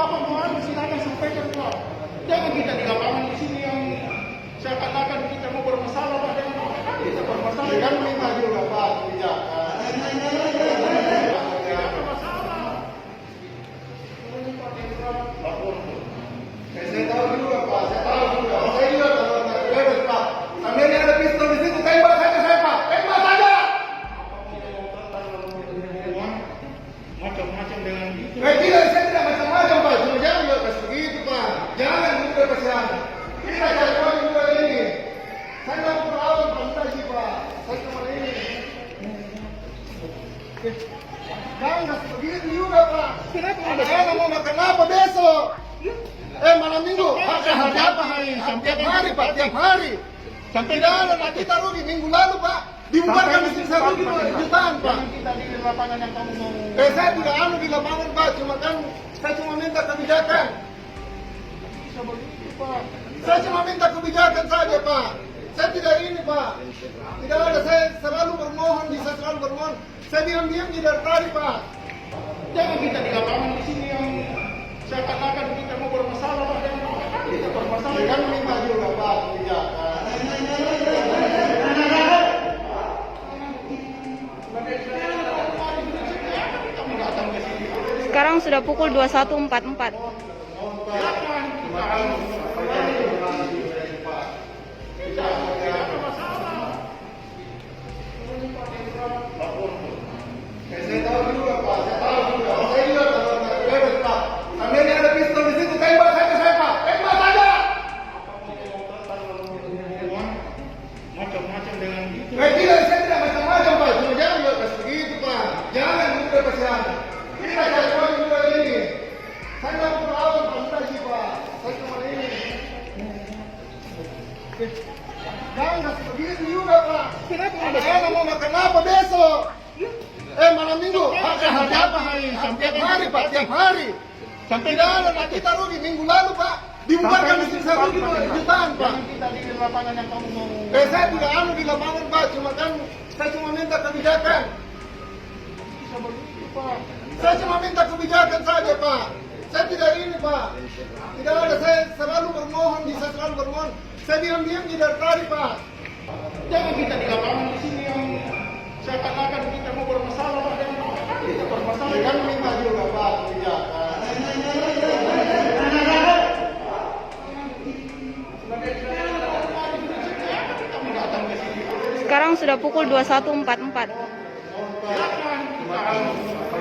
Bapak mau silakan sampaikan Pak. Jangan kita di lapangan di sini yang seakan-akan kita mau bermasalah Pak dengan orang kita bermasalah. Kan minta juga Pak kebijakan. Tidak ada masalah. Saya tahu juga Pak, saya tahu juga. Saya juga kalau nggak bebas Pak. Sambil ada pistol di situ, tembak saja saya Pak. Tembak saja. Macam-macam dengan itu. Tidak, saya tidak macam-macam Pak. Cuma jangan juga kasih begitu Pak. Jangan juga kasih kita cari uang juga ini. Saya nggak perlu awal fantasi Pak. Saya cuma ini. Jangan kasih begitu juga Pak. Kenapa? Saya mau makan apa besok? Malam minggu. Hari apa hari? Tiap hari Pak, tiap hari. Sampai Tidak ada, nah, kita rugi minggu lalu Pak. Dibubarkan di sini saya rugi jutaan Pak. Jangan kita di lapangan yang kamu mau. Saya tidak anu di lapangan Pak, saya cuma minta kebijakan. Bisa begitu Pak. Saya cuma minta kebijakan saja Pak. Saya tidak ini Pak. Tidak ada, saya selalu bermohon, bisa selalu bermohon. Saya diam-diam tidak tadi Pak. Jangan kita di lapangan di sini yang seakan-akan kita mau bermasalah Pak dengan orang kita bermasalah. Kan minta juga Pak kebijakan. Sekarang sudah pukul 21.44. Saya tahu juga Pak, saya tahu juga. Saya juga kalau nggak bebas Pak. Sambil ada pistol di situ, tembak saja saya Pak. Tembak saja. Macam-macam dengan itu. Tidak, saya tidak macam-macam Pak. Cuma jangan juga kasih begitu Pak. Jangan juga kasih kita cari uang juga ini. Saya nggak perlu awal fantasi Pak. Saya cuma ini. Jangan kasih begitu juga Pak. Kenapa? Saya mau makan apa besok? Malam minggu. Hari apa hari? Tiap hari Pak, tiap hari. Sampai Tidak ada, nah, kita rugi minggu lalu Pak. Dibubarkan di sini saya rugi jutaan Pak. Jangan kita di lapangan yang kamu mau. Saya tidak anu di lapangan Pak, saya cuma minta kebijakan. Bisa begitu Pak. Saya cuma minta kebijakan saja Pak. Saya tidak ini Pak. Tidak ada, saya selalu bermohon, bisa selalu bermohon. Saya diam-diam tidak tadi Pak. Jangan kita di lapangan di sini yang seakan-akan kita mau bermasalah Pak dengan orang kita bermasalah. Kan minta juga Pak kebijakan. Sekarang sudah pukul 21.44. Silakan kita